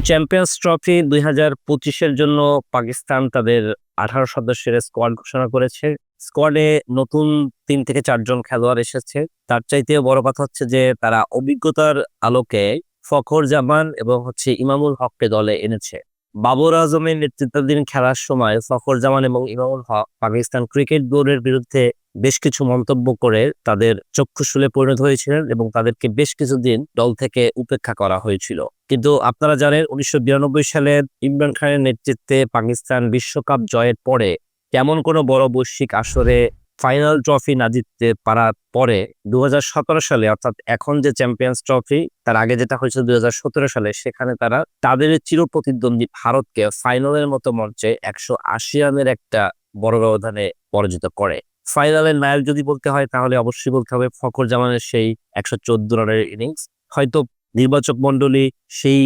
Champions trophy 2025-এর জন্য পাকিস্তান তাদের 18 সদস্যের স্কোয়াড ঘোষণা করেছে। স্কোয়াডে নতুন 3 থেকে 4 জন খেলোয়াড় এসেছে। তার চাইতেও বড় কথা হচ্ছে যে তারা অভিজ্ঞতার আলোকে ফখর জামান এবং ইমামুল হককে দলে এনেছে। বাবর আজমের নেতৃত্বাধীন খেলার সময় ফখর জামান এবং ইমামুল হক পাকিস্তান ক্রিকেট বোর্ডের বিরুদ্ধে বেশ কিছু মন্তব্য করে তাদের চক্ষুশূলে পরিণত হয়েছিলেন এবং তাদেরকে বেশ কিছুদিন দল থেকে উপেক্ষা করা হয়েছিল। কিন্তু আপনারা জানেন 1992 সালে ইমরান খানের নেতৃত্বে পাকিস্তান বিশ্বকাপ জয়ের পরে তেমন কোনো বড় বৈশ্বিক আসরে ফাইনাল ট্রফি না জিততে পারার পরে 2017 সালে, অর্থাৎ এখন যে চ্যাম্পিয়ন্স ট্রফি, তার আগে যেটা হয়েছিল 2017 সালে, সেখানে তারা তাদের চিরপ্রতিদ্বন্দ্বী ভারতকে ফাইনালের মতো মঞ্চে 180 রানের একটা বড় ব্যবধানে পরাজিত করে। ফাইনালের নায়ক যদি বলতে হয় তাহলে অবশ্যই বলতে হবে ফখর জামানের সেই 114 রানের ইনিংস। হয়তো নির্বাচক মন্ডলী সেই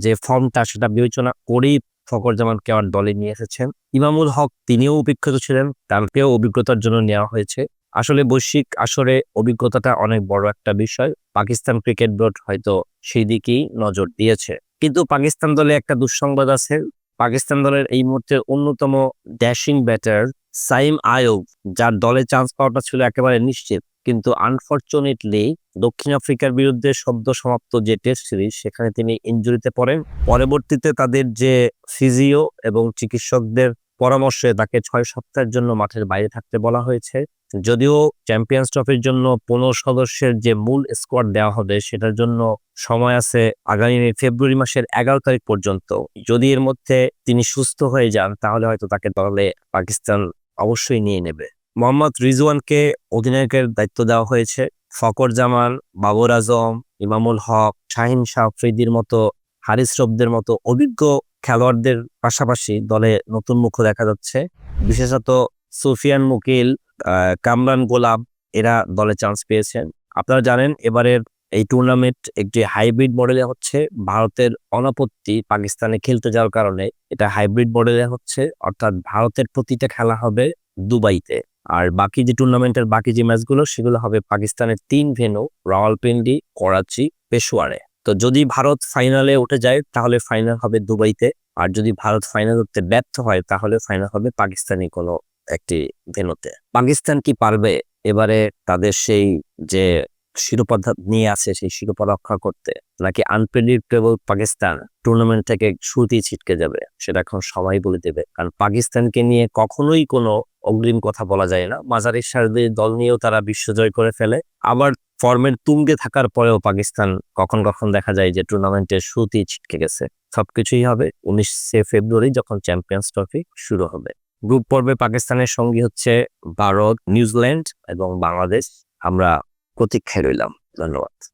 যে ফর্মটা সেটা বিবেচনা করেই ফখর জামানকে আমার দলে নিয়ে এসেছেন। ইমামুল হক তিনিও উপেক্ষিত ছিলেন, তাকেও অভিজ্ঞতার জন্য নেওয়া হয়েছে। আসলে বৈশ্বিক আসরে অভিজ্ঞতাটা অনেক বড় একটা বিষয়। পাকিস্তান ক্রিকেট বোর্ড হয়তো সেই দিকেই নজর দিয়েছে। কিন্তু পাকিস্তান দলে একটা দুঃসংবাদ আছে। পাকিস্তান দলের এই মুহূর্তে অন্যতম ড্যাশিং ব্যাটার সাইম আয়ুব, যার দলে চান্স পাওয়াটা ছিল একেবারে নিশ্চিত, কিন্তু আনফরচুনেটলি দক্ষিণ আফ্রিকার বিরুদ্ধে সদ্য সমাপ্ত যে টেস্ট সিরিজ, সেখানে তিনি ইনজুরিতে পড়েন। পরবর্তীতে তাদের যে ফিজিও এবং চিকিৎসকদের পরামর্শে তাকে 6 সপ্তাহের জন্য মাঠের বাইরে থাকতে বলা হয়েছে। যদিও চ্যাম্পিয়ন্স ট্রফির জন্য 15 সদস্যের যে মূল স্কোয়াড দেওয়া হবে সেটার জন্য সময় আছে আগামী ফেব্রুয়ারি মাসের 11 তারিখ পর্যন্ত। যদি এর মধ্যে তিনি সুস্থ হয়ে যান তাহলে হয়তো তাকে দলে পাকিস্তান অবশ্যই নিয়ে নেবে। মোহাম্মদ রিজওয়ানকে অধিনায়কের দায়িত্ব দেওয়া হয়েছে। ফখর জামান, বাবর আজম, ইমামুল হক, শাহিন শাহ আফ্রিদির মতো, হারিস রফদের মতো অভিজ্ঞ খেলোয়াড়দের পাশাপাশি দলে নতুন মুখ দেখা যাচ্ছে। বিশেষত সুফিয়ান মুকিল, কামরান গোলাম, এরা দলে চান্স পেয়েছেন। আপনারা জানেন এবারের এই টুর্নামেন্ট একটি হাইব্রিড মডেলে হচ্ছে। ভারতের অনাপত্তি পাকিস্তানে খেলতে যাওয়ার কারণে এটা হাইব্রিড মডেলে হচ্ছে, অর্থাৎ ভারতের প্রতিটা খেলা হবে দুবাইতে, আর বাকি যে টুর্নামেন্টের বাকি যে ম্যাচগুলো সেগুলো হবে পাকিস্তানের 3 ভেন্যু, রাওয়ালপিন্ডি, করাচি, পেশোয়ারে। তো যদি ভারত ফাইনালে উঠে যায় তাহলে ফাইনাল হবে দুবাইতে, আর যদি ভারত ফাইনাল উঠতে ব্যর্থ হয় তাহলে ফাইনাল হবে পাকিস্তানি কোনো একটি ভেন্যুতে। পাকিস্তান কি পারবে এবারে তাদের সেই যে শিরোপা নিয়ে আছে সেই শিরোপা রক্ষা করতে, নাকি আনপ্রেডিক্টেবল পাকিস্তান টুর্নামেন্ট থেকে শুরুতেই ছিটকে যাবে? সেটা এখন সবাই বলে দেবে, কারণ পাকিস্তানকে নিয়ে কখনোই কোনো অগ্রিম কথা বলা যায় না। মাঝারি সারির দল নিয়েও তারা বিশ্বজয় করে ফেলে, আবার ফর্মের তুঙ্গে থাকার পরেও পাকিস্তান কখন কখন দেখা যায় যে টুর্নামেন্টের শুরুতেই ছিটকে গেছে। সবকিছুই হবে 19শে ফেব্রুয়ারি যখন চ্যাম্পিয়ন্স ট্রফি শুরু হবে। গ্রুপ পর্বে পাকিস্তানের সঙ্গী হচ্ছে ভারত, নিউজিল্যান্ড এবং বাংলাদেশ। আমরা প্রতীক্ষায় রইলাম। ধন্যবাদ।